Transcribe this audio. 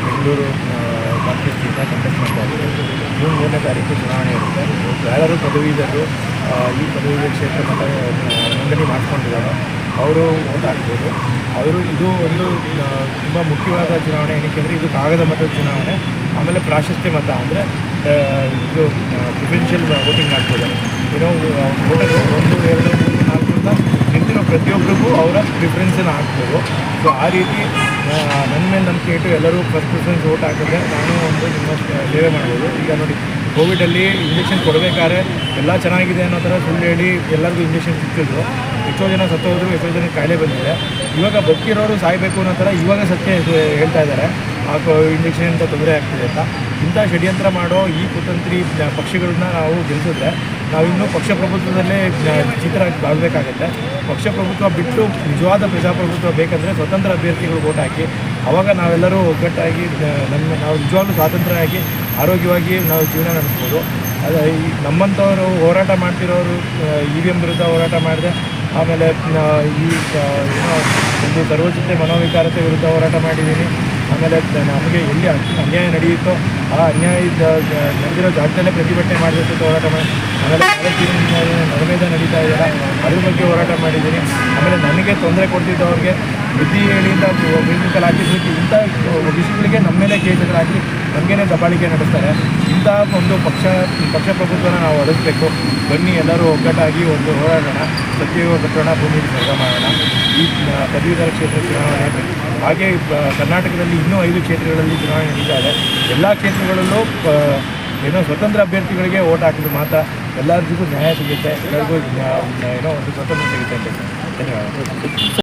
Bengaluru ಕಾನ್ಸ್ಟಿಟ್ಯೂನ್ಸಿಯಿಂದ contest ಮಾಡ್ತಾ ಇದ್ದೀವಿ. June 3ನೇ ತಾರೀಕು ಚುನಾವಣೆ ಇರುತ್ತೆ. ಯಾರು ಪದವೀಧರರು ಈ ಪದವೀಧರ ಕ್ಷೇತ್ರ ಮತ್ತು ನೋಂದಣಿ ಮಾಡ್ಕೊಂಡಿದ್ದಾರೆ ಅವರು ಓಟ್ ಹಾಕ್ಬೋದು. ಇದು ಒಂದು ತುಂಬ ಮುಖ್ಯವಾದ ಚುನಾವಣೆ. ಏನಕ್ಕೆ ಅಂದರೆ ಇದು ಕಾಗದ ಮತದ ಚುನಾವಣೆ. ಆಮೇಲೆ ಪ್ರಾಶಸ್ತ್ಯ ಮತ ಅಂದರೆ ಇದು ಪ್ರಿಫರೆನ್ಷಿಯಲ್ ವೋಟಿಂಗ್ ಮಾಡ್ತಿದ್ದಾರೆ. ವೋಟರು 1, 2, 3, 4 ಅಂತ ನಿಂತಿರೋ ಪ್ರತಿಯೊಬ್ಬರಿಗೂ ಅವರ ಪ್ರಿಫರೆನ್ಸನ್ನು ಹಾಕ್ಬೋದು. ಸೊ ಆ ರೀತಿ ನನ್ನ ಮೇಲೆ ನಂಬಿಕೆ ಇಟ್ಟು ಎಲ್ಲರೂ ಫಸ್ಟ್ ಪ್ರಿಫರೆನ್ಸ್ ವೋಟ್ ಹಾಕಿದ್ರೆ ನಾನು ಒಂದು ನಿಮ್ಮ ಸೇವೆ ಮಾಡ್ಬೋದು. ಈಗ ನೋಡಿ, ಕೋವಿಡಲ್ಲಿ ಇಂಜೆಕ್ಷನ್ ಕೊಡಬೇಕಾದ್ರೆ ಎಲ್ಲ ಚೆನ್ನಾಗಿದೆ ಅನ್ನೋ ಥರ ಸುಳ್ಳು ಹೇಳಿ ಎಲ್ಲರಿಗೂ ಇಂಜೆಕ್ಷನ್ ಸಿಕ್ಕಿದ್ರು. ಎಷ್ಟೋ ಜನ ಸತ್ತೋದ್ರು, ಎಷ್ಟೋ ಜನ ಕಾಯಿಲೆ ಬಂದಿದೆ. ಇವಾಗ ಬದುಕಿರೋರು ಸಾಯಬೇಕು ಅನ್ನೋ ಥರ ಇವಾಗ ಸತ್ಯ ಹೇಳ್ತಾ ಇದ್ದಾರೆ. ಇಂಜೆಕ್ಷನ್ ಅಂತ ತೊಂದರೆ ಆಗ್ತಿದೆ ಅಂತ. ಇಂಥ ಷಡ್ಯಂತ್ರ ಮಾಡೋ ಈ ಕುತಂತ್ರಿ ಪಕ್ಷಗಳನ್ನ ನಾವು ಗೆಲ್ಲಿಸಿದ್ರೆ ನಾವಿನ್ನೂ ಪಕ್ಷ ಪ್ರಭುತ್ವದಲ್ಲೇ ಆಗಬೇಕಾಗತ್ತೆ. ಪಕ್ಷ ಪ್ರಭುತ್ವ ಬಿಟ್ಟು ನಿಜವಾದ ಪ್ರಜಾಪ್ರಭುತ್ವ ಬೇಕಂದರೆ ಸ್ವತಂತ್ರ ಅಭ್ಯರ್ಥಿಗಳು ವೋಟ್ ಹಾಕಿ. ಆವಾಗ ನಾವೆಲ್ಲರೂ ಒಗ್ಗಟ್ಟಾಗಿ ನಾವು ನಿಜವಾಗ್ಲೂ ಸ್ವಾತಂತ್ರ್ಯವಾಗಿ ಆರೋಗ್ಯವಾಗಿ ನಾವು ಜೀವನ ನಡೆಸ್ಬೋದು. ಅದು ನಮ್ಮಂಥವರು ಹೋರಾಟ ಮಾಡ್ತಿರೋರು EVM ವಿರುದ್ಧ ಹೋರಾಟ ಮಾಡಿದೆ. ಆಮೇಲೆ ಈ ಒಂದು ಸರ್ವೋಚ್ಚತೆ ಮನೋವಿಕಾರತೆ ವಿರುದ್ಧ ಹೋರಾಟ ಮಾಡಿದ್ದೀನಿ. ಆಮೇಲೆ ನಮಗೆ ಎಲ್ಲಿ ಅನ್ಯಾಯ ನಡೆಯುತ್ತೋ ಆ ಅನ್ಯಾಯದ ನಡೆದಿರೋ ಜಾಗದಲ್ಲೇ ಪ್ರತಿಭಟನೆ ಮಾಡಬೇಕು ಹೋರಾಟ ಮಾಡಿ. ಆಮೇಲೆ ನರಮೇಧ ನಡೀತಾ ಇದೆಯಲ್ಲ ಅದ್ರ ಬಗ್ಗೆ ಹೋರಾಟ ಮಾಡಿದ್ದೀನಿ. ಆಮೇಲೆ ನನಗೆ ತೊಂದರೆ ಕೊಡ್ತಿದ್ದವ್ರಿಗೆ ಬುದ್ಧಿ ಹೇಳಿಯಿಂದ ಮ್ಯೂಸಿಕಲ್ ಹಾಕಿದ್ದಕ್ಕೆ ಇಂಥ ವಿಷಯಗಳಿಗೆ ನಮ್ಮ ಮೇಲೆ ಕೇಸುಗಳು ಹಾಕಿ ನಮಗೇನೆ ದಬ್ಬಾಳಿಕೆ ನಡೆಸ್ತಾರೆ. ಇಂಥ ಒಂದು ಪಕ್ಷ ಪ್ರಭುತ್ವನ ನಾವು ಒದಗಿಸ್ಬೇಕು. ಬನ್ನಿ ಎಲ್ಲರೂ ಒಗ್ಗಟ್ಟಾಗಿ ಒಂದು ಹೋರಾಡೋಣ, ಸತ್ಯಯುಗ ಕಟ್ಟೋಣ, ಭೂಮಿ ಸ್ವರ್ಗ ಮಾಡೋಣ. ಈ ಪದವೀಧರ ಕ್ಷೇತ್ರ ಚುನಾವಣೆ ಹಾಗೆ ಕರ್ನಾಟಕದಲ್ಲಿ ಇನ್ನೂ 5 ಕ್ಷೇತ್ರಗಳಲ್ಲಿ ಚುನಾವಣೆ ನಡೀತಾ ಇದೆ. ಎಲ್ಲ ಕ್ಷೇತ್ರಗಳಲ್ಲೂ ಸ್ವತಂತ್ರ ಅಭ್ಯರ್ಥಿಗಳಿಗೆ ಓಟ್ ಹಾಕಿದ್ರೆ ಮಾತ್ರ ಎಲ್ಲರಿಗೂ ನ್ಯಾಯ ಸಿಗುತ್ತೆ, ಎಲ್ಲರಿಗೂ ಒಂದು ಸ್ವತಂತ್ರ ಸಿಗುತ್ತೆ ಅಂತ. ಧನ್ಯವಾದ.